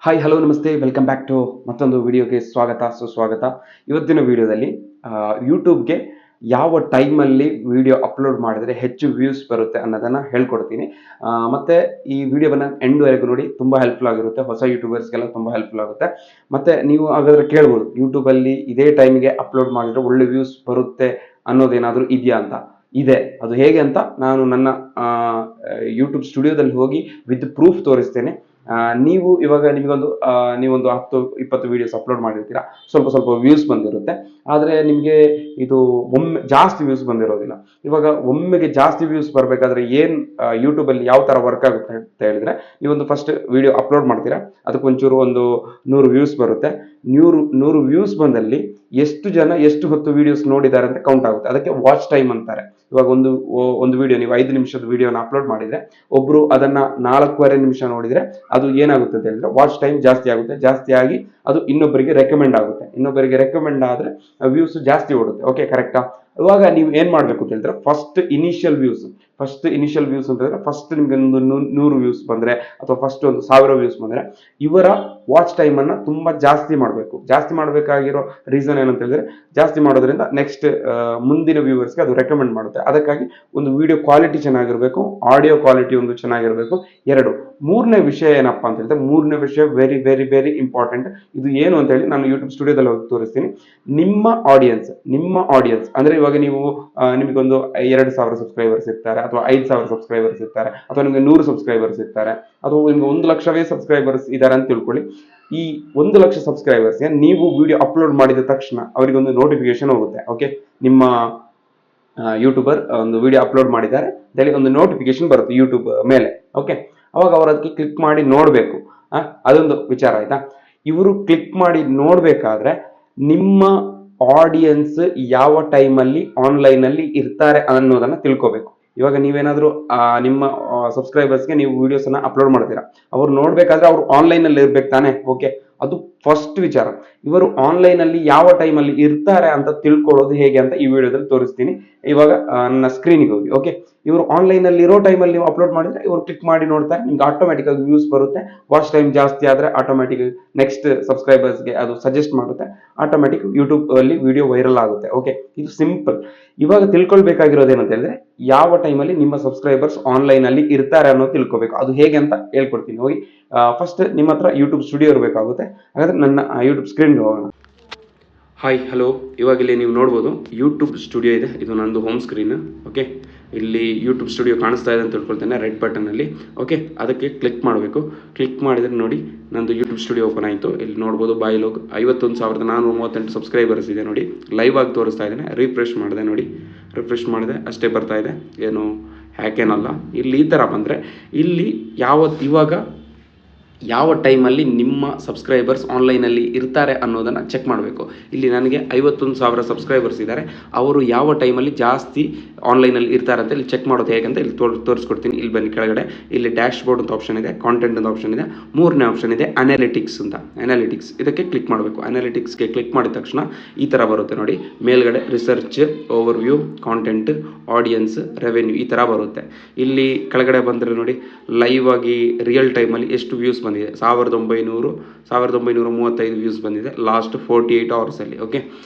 Hi hello ನಮಸ್ತೆ welcome back to ಮತ್ತೊಂದು ವಿಡಿಯೋಗೆ ಸ್ವಾಗತ ಸುಸ್ವಾಗತ. ಇವತ್ತಿನ ವಿಡಿಯೋದಲ್ಲಿ ಯೂಟ್ಯೂಬ್ಗೆ ಯಾವ ಟೈಮಲ್ಲಿ ವಿಡಿಯೋ ಅಪ್ಲೋಡ್ ಮಾಡಿದರೆ ಹೆಚ್ಚು ವ್ಯೂಸ್ ಬರುತ್ತೆ ಅನ್ನೋದನ್ನು ಹೇಳ್ಕೊಡ್ತೀನಿ. ಮತ್ತು ಈ ವಿಡಿಯೋವನ್ನು ಎಂಡ್ವರೆಗೂ ನೋಡಿ, ತುಂಬ ಹೆಲ್ಪ್ಫುಲ್ ಆಗಿರುತ್ತೆ. ಹೊಸ ಯೂಟ್ಯೂಬರ್ಸ್ಗೆಲ್ಲ ತುಂಬ ಹೆಲ್ಪ್ಫುಲ್ ಆಗುತ್ತೆ. ಮತ್ತು ನೀವು ಹಾಗಾದರೆ ಕೇಳ್ಬೋದು, ಯೂಟ್ಯೂಬಲ್ಲಿ ಇದೇ ಟೈಮಿಗೆ ಅಪ್ಲೋಡ್ ಮಾಡಿದರೆ ಒಳ್ಳೆ ವ್ಯೂಸ್ ಬರುತ್ತೆ ಅನ್ನೋದೇನಾದರೂ ಇದೆಯಾ ಅಂತ. ಇದೆ. ಅದು ಹೇಗೆ ಅಂತ ನಾನು ನನ್ನ ಯೂಟ್ಯೂಬ್ ಸ್ಟುಡಿಯೋದಲ್ಲಿ ಹೋಗಿ ವಿತ್ ಪ್ರೂಫ್ ತೋರಿಸ್ತೇನೆ. ನೀವು ಇವಾಗ ನಿಮಗೊಂದು ನೀವೊಂದು 10-20 ವಿಡಿಯೋಸ್ ಅಪ್ಲೋಡ್ ಮಾಡಿರ್ತೀರಾ, ಸ್ವಲ್ಪ ವ್ಯೂಸ್ ಬಂದಿರುತ್ತೆ. ಆದರೆ ನಿಮಗೆ ಇದು ಒಮ್ಮೆ ಜಾಸ್ತಿ ವ್ಯೂಸ್ ಬಂದಿರೋದಿಲ್ಲ. ಇವಾಗ ಒಮ್ಮೆಗೆ ಜಾಸ್ತಿ ವ್ಯೂಸ್ ಬರಬೇಕಾದ್ರೆ ಏನು ಯೂಟ್ಯೂಬಲ್ಲಿ ಯಾವ ಥರ ವರ್ಕ್ ಆಗುತ್ತೆ ಅಂತ ಹೇಳಿದ್ರೆ, ನೀವೊಂದು ಫಸ್ಟ್ ವಿಡಿಯೋ ಅಪ್ಲೋಡ್ ಮಾಡ್ತೀರಾ, ಅದಕ್ಕೊಂಚೂರು ಒಂದು 100 ವ್ಯೂಸ್ ಬರುತ್ತೆ. 100 ವ್ಯೂಸ್ ಬಂದಲ್ಲಿ ಎಷ್ಟು ಜನ ಎಷ್ಟು ಹೊತ್ತು ವಿಡಿಯೋಸ್ ನೋಡಿದ್ದಾರೆ ಅಂತ ಕೌಂಟ್ ಆಗುತ್ತೆ. ಅದಕ್ಕೆ ವಾಚ್ ಟೈಮ್ ಅಂತಾರೆ. ಇವಾಗ ಒಂದು ವಿಡಿಯೋ ನೀವು 5 ನಿಮಿಷದ ವಿಡಿಯೋನ ಅಪ್ಲೋಡ್ ಮಾಡಿದ್ರೆ, ಒಬ್ರು ಅದನ್ನ 4.25 ನಿಮಿಷ ನೋಡಿದ್ರೆ ಅದು ಏನಾಗುತ್ತೆ ಅಂತ ಹೇಳಿದ್ರೆ ವಾಚ್ ಟೈಮ್ ಜಾಸ್ತಿ ಆಗುತ್ತೆ. ಜಾಸ್ತಿ ಆಗಿ ಅದು ಇನ್ನೊಬ್ಬರಿಗೆ ರೆಕಮೆಂಡ್ ಆಗುತ್ತೆ. ಇನ್ನೊಬ್ಬರಿಗೆ ರೆಕಮೆಂಡ್ ಆದ್ರೆ ವ್ಯೂಸ್ ಜಾಸ್ತಿ ಓಡುತ್ತೆ. ಓಕೆ, ಕರೆಕ್ಟಾ? ಇವಾಗ ನೀವು ಏನ್ ಮಾಡ್ಬೇಕು ಅಂತ ಹೇಳಿದ್ರೆ, ಫಸ್ಟ್ ಇನಿಷಿಯಲ್ ವ್ಯೂಸ್ ಅಂತ ಹೇಳಿದ್ರೆ, ಫಸ್ಟ್ ನಿಮ್ಗೆ ಒಂದು 100 ವ್ಯೂಸ್ ಬಂದ್ರೆ ಅಥವಾ ಫಸ್ಟ್ ಒಂದು 1000 ವ್ಯೂಸ್ ಬಂದ್ರೆ ಇವರ ವಾಚ್ ಟೈಮ್ ಅನ್ನ ತುಂಬಾ ಜಾಸ್ತಿ ಮಾಡಬೇಕು. ಜಾಸ್ತಿ ಮಾಡಬೇಕಾಗಿರೋ ರೀಸನ್ ಏನಂತ ಹೇಳಿದ್ರೆ, ಜಾಸ್ತಿ ಮಾಡೋದ್ರಿಂದ ನೆಕ್ಸ್ಟ್ ಮುಂದಿನ ವ್ಯೂವರ್ಸ್ಗೆ ಅದು ರೆಕಮೆಂಡ್ ಮಾಡುತ್ತೆ. ಅದಕ್ಕಾಗಿ ಒಂದು ವಿಡಿಯೋ ಕ್ವಾಲಿಟಿ ಚೆನ್ನಾಗಿರ್ಬೇಕು, ಆಡಿಯೋ ಕ್ವಾಲಿಟಿ ಒಂದು ಚೆನ್ನಾಗಿರ್ಬೇಕು. ಮೂರನೇ ವಿಷಯ ಏನಪ್ಪಾ ಅಂತ ಹೇಳಿದ್ರೆ, ಮೂರನೇ ವಿಷಯ ವೆರಿ ವೆರಿ ವೆರಿ ಇಂಪಾರ್ಟೆಂಟ್. ಇದು ಏನು ಅಂತ ಹೇಳಿ ನಾನು ಯೂಟ್ಯೂಬ್ ಸ್ಟುಡಿಯೋದಲ್ಲಿ ಹೋಗಿ ತೋರಿಸ್ತೀನಿ. ನಿಮ್ಮ ಆಡಿಯನ್ಸ್ ಅಂದ್ರೆ ಇವಾಗ ನೀವು ನಿಮಗೊಂದು 2,000 ಸಬ್ಸ್ಕ್ರೈಬರ್ಸ್ ಇರ್ತಾರೆ, ಅಥವಾ 5,000 ಸಬ್ಸ್ಕ್ರೈಬರ್ಸ್ ಇರ್ತಾರೆ, ಅಥವಾ ನಿಮಗೆ 100 ಸಬ್ಸ್ಕ್ರೈಬರ್ಸ್ ಇರ್ತಾರೆ, ಅಥವಾ ನಿಮ್ಗೆ 1,00,000 ಸಬ್ಸ್ಕ್ರೈಬರ್ಸ್ ಇದ್ದಾರೆ ಅಂತ ತಿಳ್ಕೊಳ್ಳಿ. ಈ 1,00,000 ಸಬ್ಸ್ಕ್ರೈಬರ್ಸ್ಗೆ ನೀವು ವಿಡಿಯೋ ಅಪ್ಲೋಡ್ ಮಾಡಿದ ತಕ್ಷಣ ಅವರಿಗೊಂದು ನೋಟಿಫಿಕೇಶನ್ ಹೋಗುತ್ತೆ. ಓಕೆ, ನಿಮ್ಮ ಯೂಟ್ಯೂಬರ್ ಒಂದು ವಿಡಿಯೋ ಅಪ್ಲೋಡ್ ಮಾಡಿದ್ದಾರೆ ಅಂತೇಳಿ ಒಂದು ನೋಟಿಫಿಕೇಶನ್ ಬರುತ್ತೆ ಯೂಟ್ಯೂಬ್ ಮೇಲೆ. ಓಕೆ, ಅವಾಗ ಅವರು ಅದಕ್ಕೆ ಕ್ಲಿಕ್ ಮಾಡಿ ನೋಡಬೇಕು. ಅದೊಂದು ವಿಚಾರ ಆಯ್ತಾ. ಇವರು ಕ್ಲಿಕ್ ಮಾಡಿ ನೋಡ್ಬೇಕಾದ್ರೆ ನಿಮ್ಮ ಆಡಿಯನ್ಸ್ ಯಾವ ಟೈಮಲ್ಲಿ ಆನ್ಲೈನ್ ಅಲ್ಲಿ ಇರ್ತಾರೆ ಅನ್ನೋದನ್ನ ತಿಳ್ಕೋಬೇಕು. ಇವಾಗ ನೀವೇನಾದ್ರೂ ನಿಮ್ಮ ಸಬ್ಸ್ಕ್ರೈಬರ್ಸ್ಗೆ ನೀವು ವಿಡಿಯೋಸ್ ಅನ್ನ ಅಪ್ಲೋಡ್ ಮಾಡ್ತೀರಾ, ಅವ್ರು ನೋಡ್ಬೇಕಾದ್ರೆ ಅವ್ರು ಆನ್ಲೈನ್ ಅಲ್ಲಿ ಇರ್ಬೇಕು ತಾನೆ. ಓಕೆ, ಅದು ಫಸ್ಟ್ ವಿಚಾರ. ಇವರು ಆನ್ಲೈನ್ ಅಲ್ಲಿ ಯಾವ ಟೈಮಲ್ಲಿ ಇರ್ತಾರೆ ಅಂತ ತಿಳ್ಕೊಳ್ಳೋದು ಹೇಗೆ ಅಂತ ಈ ವಿಡಿಯೋದಲ್ಲಿ ತೋರಿಸ್ತೀನಿ. ಇವಾಗ ನನ್ನ ಸ್ಕ್ರೀನಿಗೆ ಹೋಗಿ. ಓಕೆ, ಇವರು ಆನ್ಲೈನ್ ಅಲ್ಲಿ ಇರೋ ಟೈಮಲ್ಲಿ ನೀವು ಅಪ್ಲೋಡ್ ಮಾಡಿದ್ರೆ ಇವರು ಕ್ಲಿಕ್ ಮಾಡಿ ನೋಡ್ತಾರೆ, ನಿಮ್ಗೆ ಆಟೋಮೆಟಿಕ್ ಆಗಿ ವ್ಯೂಸ್ ಬರುತ್ತೆ. ವಾಚ್ ಟೈಮ್ ಜಾಸ್ತಿ ಆದ್ರೆ ಆಟೋಮೆಟಿಕ್ ನೆಕ್ಸ್ಟ್ ಸಬ್ಸ್ಕ್ರೈಬರ್ಸ್ಗೆ ಅದು ಸಜೆಸ್ಟ್ ಮಾಡುತ್ತೆ. ಆಟೋಮೆಟಿಕ್ ಯೂಟ್ಯೂಬ್ ಅಲ್ಲಿ ವಿಡಿಯೋ ವೈರಲ್ ಆಗುತ್ತೆ. ಓಕೆ, ಇದು ಸಿಂಪಲ್. ಇವಾಗ ತಿಳ್ಕೊಳ್ಬೇಕಾಗಿರೋದು ಏನಂತ ಹೇಳಿದ್ರೆ, ಯಾವ ಟೈಮಲ್ಲಿ ನಿಮ್ಮ ಸಬ್ಸ್ಕ್ರೈಬರ್ಸ್ ಆನ್ಲೈನ್ ಅಲ್ಲಿ ಇರ್ತಾರೆ ಅನ್ನೋದು ತಿಳ್ಕೊಬೇಕು. ಅದು ಹೇಗೆ ಅಂತ ಹೇಳ್ಕೊಡ್ತೀನಿ. ಹೋಗಿ ಫಸ್ಟ್ ನಿಮ್ಮ ಹತ್ರ ಯೂಟ್ಯೂಬ್ ಸ್ಟುಡಿಯೋ ಇರಬೇಕಾಗುತ್ತೆ. ಹಾಗಾದ್ರೆ ನನ್ನ ಯೂಟ್ಯೂಬ್ ಸ್ಕ್ರೀನ್ಗೆ ಹೋಗೋಣ. ಹಾಯ್ ಹಲೋ, ಇವಾಗ ಇಲ್ಲಿ ನೀವು ನೋಡ್ಬೋದು ಯೂಟ್ಯೂಬ್ ಸ್ಟುಡಿಯೋ ಇದೆ. ಇದು ನಂದು ಹೋಮ್ ಸ್ಕ್ರೀನ್. ಓಕೆ, ಇಲ್ಲಿ ಯೂಟ್ಯೂಬ್ ಸ್ಟುಡಿಯೋ ಕಾಣಿಸ್ತಾ ಇದೆ ಅಂತ ತಿಳ್ಕೊಳ್ತೇನೆ, ರೆಡ್ ಬಟನಲ್ಲಿ. ಓಕೆ, ಅದಕ್ಕೆ ಕ್ಲಿಕ್ ಮಾಡಬೇಕು. ಕ್ಲಿಕ್ ಮಾಡಿದ್ರೆ ನೋಡಿ ನಂದು ಯೂಟ್ಯೂಬ್ ಸ್ಟುಡಿಯೋ ಓಪನ್ ಆಯಿತು. ಇಲ್ಲಿ ನೋಡ್ಬೋದು ಬಾಯ್ಲೋಗ್ 51,438 ಸಬ್ಸ್ಕ್ರೈಬರ್ಸ್ ಇದೆ ನೋಡಿ. ಲೈವ್ ಆಗಿ ತೋರಿಸ್ತಾ ಇದ್ದೇನೆ. ರಿಫ್ರೆಶ್ ಮಾಡಿದೆ ನೋಡಿ, ರಿಫ್ರೆಶ್ ಮಾಡಿದೆ, ಅಷ್ಟೇ ಬರ್ತಾ ಇದೆ, ಏನು ಹ್ಯಾಕೇನಲ್ಲ. ಇಲ್ಲಿ ಈ ಥರ ಬಂದರೆ ಇಲ್ಲಿ ಇವಾಗ ಯಾವ ಟೈಮಲ್ಲಿ ನಿಮ್ಮ ಸಬ್ಸ್ಕ್ರೈಬರ್ಸ್ ಆನ್ಲೈನಲ್ಲಿ ಇರ್ತಾರೆ ಅನ್ನೋದನ್ನು ಚೆಕ್ ಮಾಡಬೇಕು. ಇಲ್ಲಿ ನನಗೆ 51,000 ಸಬ್ಸ್ಕ್ರೈಬರ್ಸ್ ಇದ್ದಾರೆ. ಅವರು ಯಾವ ಟೈಮಲ್ಲಿ ಜಾಸ್ತಿ ಆನ್ಲೈನಲ್ಲಿ ಇರ್ತಾರೆ ಅಂತ ಇಲ್ಲಿ ಚೆಕ್ ಮಾಡೋದು ಹೇಗೆ ಅಂತ ಇಲ್ಲಿ ತೋರಿಸ್ಕೊಡ್ತೀನಿ. ಇಲ್ಲಿ ಬನ್ನಿ, ಕೆಳಗಡೆ ಇಲ್ಲಿ ಡ್ಯಾಶ್ ಬೋರ್ಡ್ ಅಂತ ಆಪ್ಷನ್ ಇದೆ, ಕಾಂಟೆಂಟ್ ಅಂತ ಆಪ್ಷನ್ ಇದೆ, ಮೂರನೇ ಆಪ್ಷನ್ ಇದೆ ಅನಾಲಿಟಿಕ್ಸ್ ಅಂತ. ಅನಾಲಿಟಿಕ್ಸ್ ಇದಕ್ಕೆ ಕ್ಲಿಕ್ ಮಾಡಬೇಕು. ಅನಾಲಿಟಿಕ್ಸ್ಗೆ ಕ್ಲಿಕ್ ಮಾಡಿದ ತಕ್ಷಣ ಈ ಥರ ಬರುತ್ತೆ ನೋಡಿ. ಮೇಲ್ಗಡೆ research, overview, content, audience, revenue ಈ ಥರ ಬರುತ್ತೆ. ಇಲ್ಲಿ ಕೆಳಗಡೆ ಬಂದರೆ ನೋಡಿ, ಲೈವ್ ಆಗಿ ರಿಯಲ್ ಟೈಮಲ್ಲಿ ಎಷ್ಟು ವ್ಯೂಸ್ ಬಂದಿದೆ. 1935 ವ್ಯೂಸ್ ಬಂದಿದೆ ಲಾಸ್ಟ್ 48 ಅವರ್ಸಲ್ಲಿ. ಓಕೆ,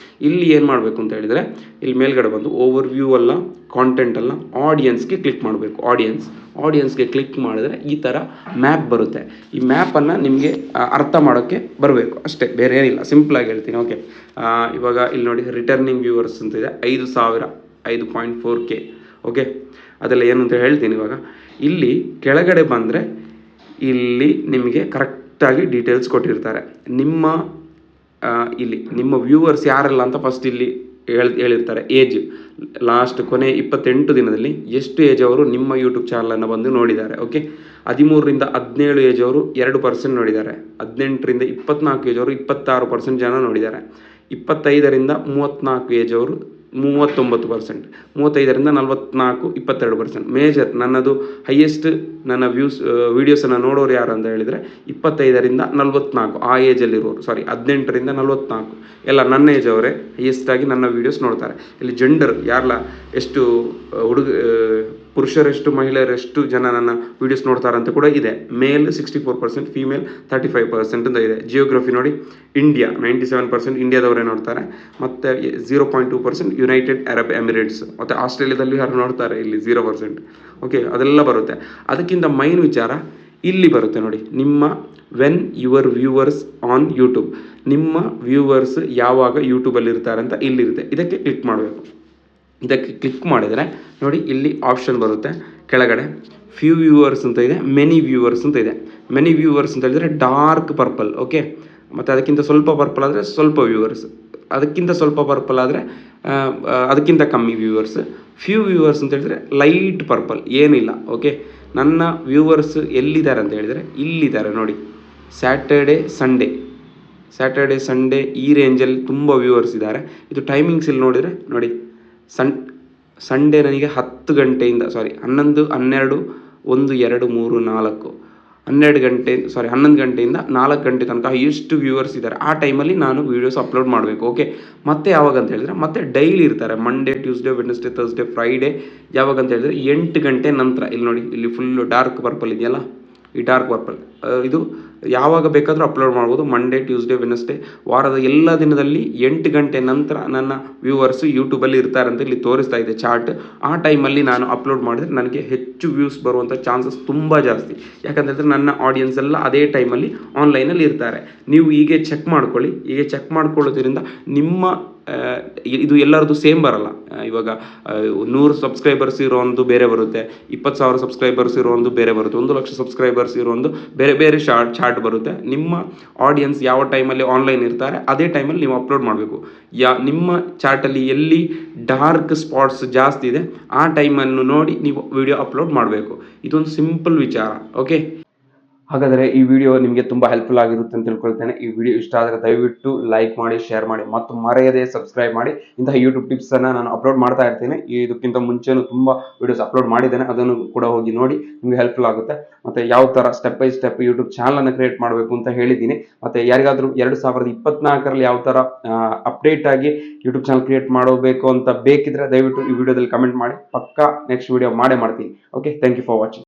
ಇಲ್ಲಿ ಏನು ಮಾಡಬೇಕು ಅಂತ ಹೇಳಿದರೆ, ಇಲ್ಲಿ ಮೇಲ್ಗಡೆ ಬಂದು ಓವರ್ ವ್ಯೂ ಅಲ್ಲ, ಕಾಂಟೆಂಟ್ ಅಲ್ಲ, ಆಡಿಯನ್ಸ್ಗೆ ಕ್ಲಿಕ್ ಮಾಡಬೇಕು. ಆಡಿಯನ್ಸ್ಗೆ ಕ್ಲಿಕ್ ಮಾಡಿದ್ರೆ ಈ ಥರ ಮ್ಯಾಪ್ ಬರುತ್ತೆ. ಈ ಮ್ಯಾಪನ್ನು ನಿಮಗೆ ಅರ್ಥ ಮಾಡೋಕ್ಕೆ ಬರಬೇಕು ಅಷ್ಟೇ, ಬೇರೆ ಏನಿಲ್ಲ. ಸಿಂಪಲಾಗಿ ಹೇಳ್ತೀನಿ. ಓಕೆ, ಇವಾಗ ಇಲ್ಲಿ ನೋಡಿ ರಿಟರ್ನಿಂಗ್ ವ್ಯೂವರ್ಸ್ ಅಂತ ಇದೆ 5,000, 5.4K. ಓಕೆ, ಅದೆಲ್ಲ ಏನು ಅಂತ ಹೇಳ್ತೀನಿ. ಇವಾಗ ಇಲ್ಲಿ ಕೆಳಗಡೆ ಬಂದರೆ ಇಲ್ಲಿ ನಿಮಗೆ ಕರೆಕ್ಟಾಗಿ ಡೀಟೇಲ್ಸ್ ಕೊಟ್ಟಿರ್ತಾರೆ. ನಿಮ್ಮ ವ್ಯೂವರ್ಸ್ ಯಾರೆಲ್ಲ ಅಂತ ಫಸ್ಟ್ ಇಲ್ಲಿ ಹೇಳಿರ್ತಾರೆ. ಏಜ್ ಲಾಸ್ಟ್ ಕೊನೆ 28 ದಿನದಲ್ಲಿ ಎಷ್ಟು ಏಜ್ ಅವರು ನಿಮ್ಮ ಯೂಟ್ಯೂಬ್ ಚಾನಲನ್ನು ಬಂದು ನೋಡಿದ್ದಾರೆ. ಓಕೆ, 13ರಿಂದ 17 ಏಜ್ ಅವರು 2% ನೋಡಿದ್ದಾರೆ. 18ರಿಂದ 24 ಏಜ್ ಅವರು 26% ಜನ ನೋಡಿದ್ದಾರೆ. 25ರಿಂದ 34 ಏಜ್ ಅವರು 39%, 35ರಿಂದ 44 22%. ಮೇಜರ್ ನನ್ನದು ಹೈಯೆಸ್ಟ್ ನನ್ನ ವೀಡಿಯೋಸನ್ನು ನೋಡೋರು ಯಾರು ಅಂತ ಹೇಳಿದರೆ 25ರಿಂದ 44 ಆ ಏಜಲ್ಲಿರೋರು, 18ರಿಂದ 44 ಎಲ್ಲ ನನ್ನ ಏಜ್ ಅವರೇ ಹೈಯೆಸ್ಟ್ ಆಗಿ ನನ್ನ ವೀಡಿಯೋಸ್ ನೋಡ್ತಾರೆ. ಇಲ್ಲಿ ಜೆಂಡರ್ ಯಾರಲ್ಲ, ಎಷ್ಟು ಪುರುಷರೆಷ್ಟು ಮಹಿಳೆಯರೆಷ್ಟು ಜನ ನನ್ನ ವೀಡಿಯೋಸ್ ನೋಡ್ತಾರಂತ ಕೂಡ ಇದೆ. ಮೇಲ್ 64%, ಫೀಮೇಲ್ 35% ಅಂತ ಇದೆ. ಜಿಯೋಗ್ರಫಿ ನೋಡಿ, ಇಂಡಿಯಾ 97% ಇಂಡಿಯಾದವರೇ ನೋಡ್ತಾರೆ, ಮತ್ತು 0.2% ಯುನೈಟೆಡ್ ಅರಬ್ ಎಮಿರೇಟ್ಸ್, ಮತ್ತು ಆಸ್ಟ್ರೇಲಿಯಾದಲ್ಲಿ ಯಾರು ನೋಡ್ತಾರೆ, ಇಲ್ಲಿ 0%. ಓಕೆ, ಅದೆಲ್ಲ ಬರುತ್ತೆ. ಅದಕ್ಕಿಂತ ಮೈನ್ ವಿಚಾರ ಇಲ್ಲಿ ಬರುತ್ತೆ ನೋಡಿ, ನಿಮ್ಮ when your viewers on YouTube, ನಿಮ್ಮ ವ್ಯೂವರ್ಸ್ ಯಾವಾಗ ಯೂಟ್ಯೂಬಲ್ಲಿ ಇರ್ತಾರೆ ಅಂತ ಇಲ್ಲಿರುತ್ತೆ. ಇದಕ್ಕೆ ಕ್ಲಿಕ್ ಮಾಡಬೇಕು. ಇದಕ್ಕೆ ಕ್ಲಿಕ್ ಮಾಡಿದರೆ ನೋಡಿ, ಇಲ್ಲಿ ಆಪ್ಷನ್ ಬರುತ್ತೆ ಕೆಳಗಡೆ, ಫ್ಯೂ ವ್ಯೂವರ್ಸ್ ಅಂತ ಇದೆ, ಮೆನಿ ವ್ಯೂವರ್ಸ್ ಅಂತ ಇದೆ. ಮೆನಿ ವ್ಯೂವರ್ಸ್ ಅಂತ ಹೇಳಿದರೆ ಡಾರ್ಕ್ ಪರ್ಪಲ್, ಓಕೆ. ಮತ್ತು ಅದಕ್ಕಿಂತ ಸ್ವಲ್ಪ ಪರ್ಪಲ್ ಆದರೆ ಸ್ವಲ್ಪ ವ್ಯೂವರ್ಸ್, ಅದಕ್ಕಿಂತ ಸ್ವಲ್ಪ ಪರ್ಪಲ್ ಆದರೆ ಅದಕ್ಕಿಂತ ಕಮ್ಮಿ ವ್ಯೂವರ್ಸ್. ಫ್ಯೂ ವ್ಯೂವರ್ಸ್ ಅಂತ ಹೇಳಿದರೆ ಲೈಟ್ ಪರ್ಪಲ್, ಏನಿಲ್ಲ, ಓಕೆ. ನನ್ನ ವ್ಯೂವರ್ಸ್ ಎಲ್ಲಿದ್ದಾರೆ ಅಂತ ಹೇಳಿದರೆ ಇಲ್ಲಿದ್ದಾರೆ ನೋಡಿ, ಸ್ಯಾಟರ್ಡೆ ಸಂಡೇ ಈ ರೇಂಜಲ್ಲಿ ತುಂಬ ವ್ಯೂವರ್ಸ್ ಇದ್ದಾರೆ. ಇದು ಟೈಮಿಂಗ್ಸ್ ಇಲ್ಲಿ ನೋಡಿದರೆ ನೋಡಿ, ಸಂಡೇ ನನಗೆ 11 ಗಂಟೆಯಿಂದ 11, 1, 2, 3, 4 11 ಗಂಟೆಯಿಂದ 4 ಗಂಟೆ ತನಕ ಎಷ್ಟು ವ್ಯೂವರ್ಸ್ ಇದ್ದಾರೆ ಆ ಟೈಮಲ್ಲಿ ನಾನು ವೀಡಿಯೋಸ್ ಅಪ್ಲೋಡ್ ಮಾಡಬೇಕು, ಓಕೆ. ಮತ್ತೆ ಯಾವಾಗ ಅಂತ ಹೇಳಿದ್ರೆ ಮತ್ತೆ ಡೈಲಿ ಇರ್ತಾರೆ, Monday, Tuesday, Wednesday, Thursday, Friday. ಯಾವಾಗ ಅಂತ ಹೇಳಿದ್ರೆ 8 ಗಂಟೆ ನಂತರ. ಇಲ್ಲಿ ನೋಡಿ, ಇಲ್ಲಿ ಫುಲ್ಲು ಡಾರ್ಕ್ ಪರ್ಪಲ್ ಇದೆಯಲ್ಲ, ಈ ಡಾರ್ಕ್ ಪರ್ಪಲ್ ಇದು ಯಾವಾಗ ಬೇಕಾದರೂ ಅಪ್ಲೋಡ್ ಮಾಡ್ಬೋದು. ಮಂಡೇ, ಟ್ಯೂಸ್ಡೇ, ವೆಡ್ನೆಸ್ಡೇ, ವಾರದ ಎಲ್ಲ ದಿನದಲ್ಲಿ 8 ಗಂಟೆ ನಂತರ ನನ್ನ ವ್ಯೂವರ್ಸ್ ಯೂಟ್ಯೂಬಲ್ಲಿ ಇರ್ತಾರೆ ಅಂತ ಇಲ್ಲಿ ತೋರಿಸ್ತಾ ಇದೆ ಚಾರ್ಟ್. ಆ ಟೈಮಲ್ಲಿ ನಾನು ಅಪ್ಲೋಡ್ ಮಾಡಿದ್ರೆ ನನಗೆ ಹೆಚ್ಚು ವ್ಯೂಸ್ ಬರುವಂಥ ಚಾನ್ಸಸ್ ತುಂಬ ಜಾಸ್ತಿ. ಯಾಕಂತಂದರೆ ನನ್ನ ಆಡಿಯನ್ಸ್ ಎಲ್ಲ ಅದೇ ಟೈಮಲ್ಲಿ ಆನ್ಲೈನಲ್ಲಿ ಇರ್ತಾರೆ. ನೀವು ಹೀಗೆ ಚೆಕ್ ಮಾಡ್ಕೊಳ್ಳಿ. ಹೀಗೆ ಚೆಕ್ ಮಾಡ್ಕೊಳ್ಳೋದ್ರಿಂದ ನಿಮ್ಮ ಇದು ಎಲ್ಲರದ್ದು ಸೇಮ್ ಬರಲ್ಲ. ಇವಾಗ 100 ಸಬ್ಸ್ಕ್ರೈಬರ್ಸ್ ಇರೋ ಒಂದು ಬೇರೆ ಬರುತ್ತೆ, 20,000 ಸಬ್ಸ್ಕ್ರೈಬರ್ಸ್ ಇರೋ ಒಂದು ಬೇರೆ ಬರುತ್ತೆ, 1,00,000 ಸಬ್ಸ್ಕ್ರೈಬರ್ಸ್ ಇರೋ ಒಂದು ಬೇರೆ ಚಾರ್ಟ್ ಬರುತ್ತೆ. ನಿಮ್ಮ ಆಡಿಯನ್ಸ್ ಯಾವ ಟೈಮಲ್ಲಿ ಆನ್ಲೈನ್ ಇರ್ತಾರೆ ಅದೇ ಟೈಮಲ್ಲಿ ನೀವು ಅಪ್ಲೋಡ್ ಮಾಡಬೇಕು. ನಿಮ್ಮ ಚಾರ್ಟಲ್ಲಿ ಎಲ್ಲಿ ಡಾರ್ಕ್ ಸ್ಪಾಟ್ಸ್ ಜಾಸ್ತಿ ಇದೆ ಆ ಟೈಮನ್ನು ನೋಡಿ ನೀವು ವಿಡಿಯೋ ಅಪ್ಲೋಡ್ ಮಾಡಬೇಕು. ಇದೊಂದು ಸಿಂಪಲ್ ವಿಚಾರ, ಓಕೆ. ಹಾಗಾದರೆ ಈ ವಿಡಿಯೋ ನಿಮಗೆ ತುಂಬ ಹೆಲ್ಪ್ಫುಲ್ ಆಗಿರುತ್ತೆ ಅಂತ ತಿಳ್ಕೊಳ್ತೇನೆ. ಈ ವಿಡಿಯೋ ಇಷ್ಟ ಆದರೆ ದಯವಿಟ್ಟು ಲೈಕ್ ಮಾಡಿ, ಶೇರ್ ಮಾಡಿ ಮತ್ತು ಮರೆಯದೆ ಸಬ್ಸ್ಕ್ರೈಬ್ ಮಾಡಿ. ಇಂತಹ ಯೂಟ್ಯೂಬ್ ಟಿಪ್ಸನ್ನು ನಾನು ಅಪ್ಲೋಡ್ ಮಾಡ್ತಾ ಇರ್ತೀನಿ. ಇದಕ್ಕಿಂತ ಮುಂಚೆನೂ ತುಂಬ ವಿಡಿಯೋಸ್ ಅಪ್ಲೋಡ್ ಮಾಡಿದ್ದೇನೆ, ಅದನ್ನು ಕೂಡ ಹೋಗಿ ನೋಡಿ, ನಿಮಗೆ ಹೆಲ್ಪ್ಫುಲ್ ಆಗುತ್ತೆ. ಮತ್ತು ಯಾವ ಥರ ಸ್ಟೆಪ್ ಬೈ ಸ್ಟೆಪ್ ಯೂಟ್ಯೂಬ್ ಚಾನಲನ್ನು ಕ್ರಿಯೇಟ್ ಮಾಡಬೇಕು ಅಂತ ಹೇಳಿದ್ದೀನಿ. ಮತ್ತು ಯಾರಿಗಾದರೂ 2024ರಲ್ಲಿ ಯಾವ ಥರ ಅಪ್ಡೇಟ್ ಆಗಿ ಯೂಟ್ಯೂಬ್ ಚಾನಲ್ ಕ್ರಿಯೇಟ್ ಮಾಡಬೇಕು ಅಂತ ಬೇಕಿದ್ರೆ ದಯವಿಟ್ಟು ಈ ವಿಡಿಯೋದಲ್ಲಿ ಕಮೆಂಟ್ ಮಾಡಿ. ಪಕ್ಕಾ ನೆಕ್ಸ್ಟ್ ವಿಡಿಯೋ ಮಾಡೇ ಮಾಡ್ತೀನಿ. Okay, thank you for watching.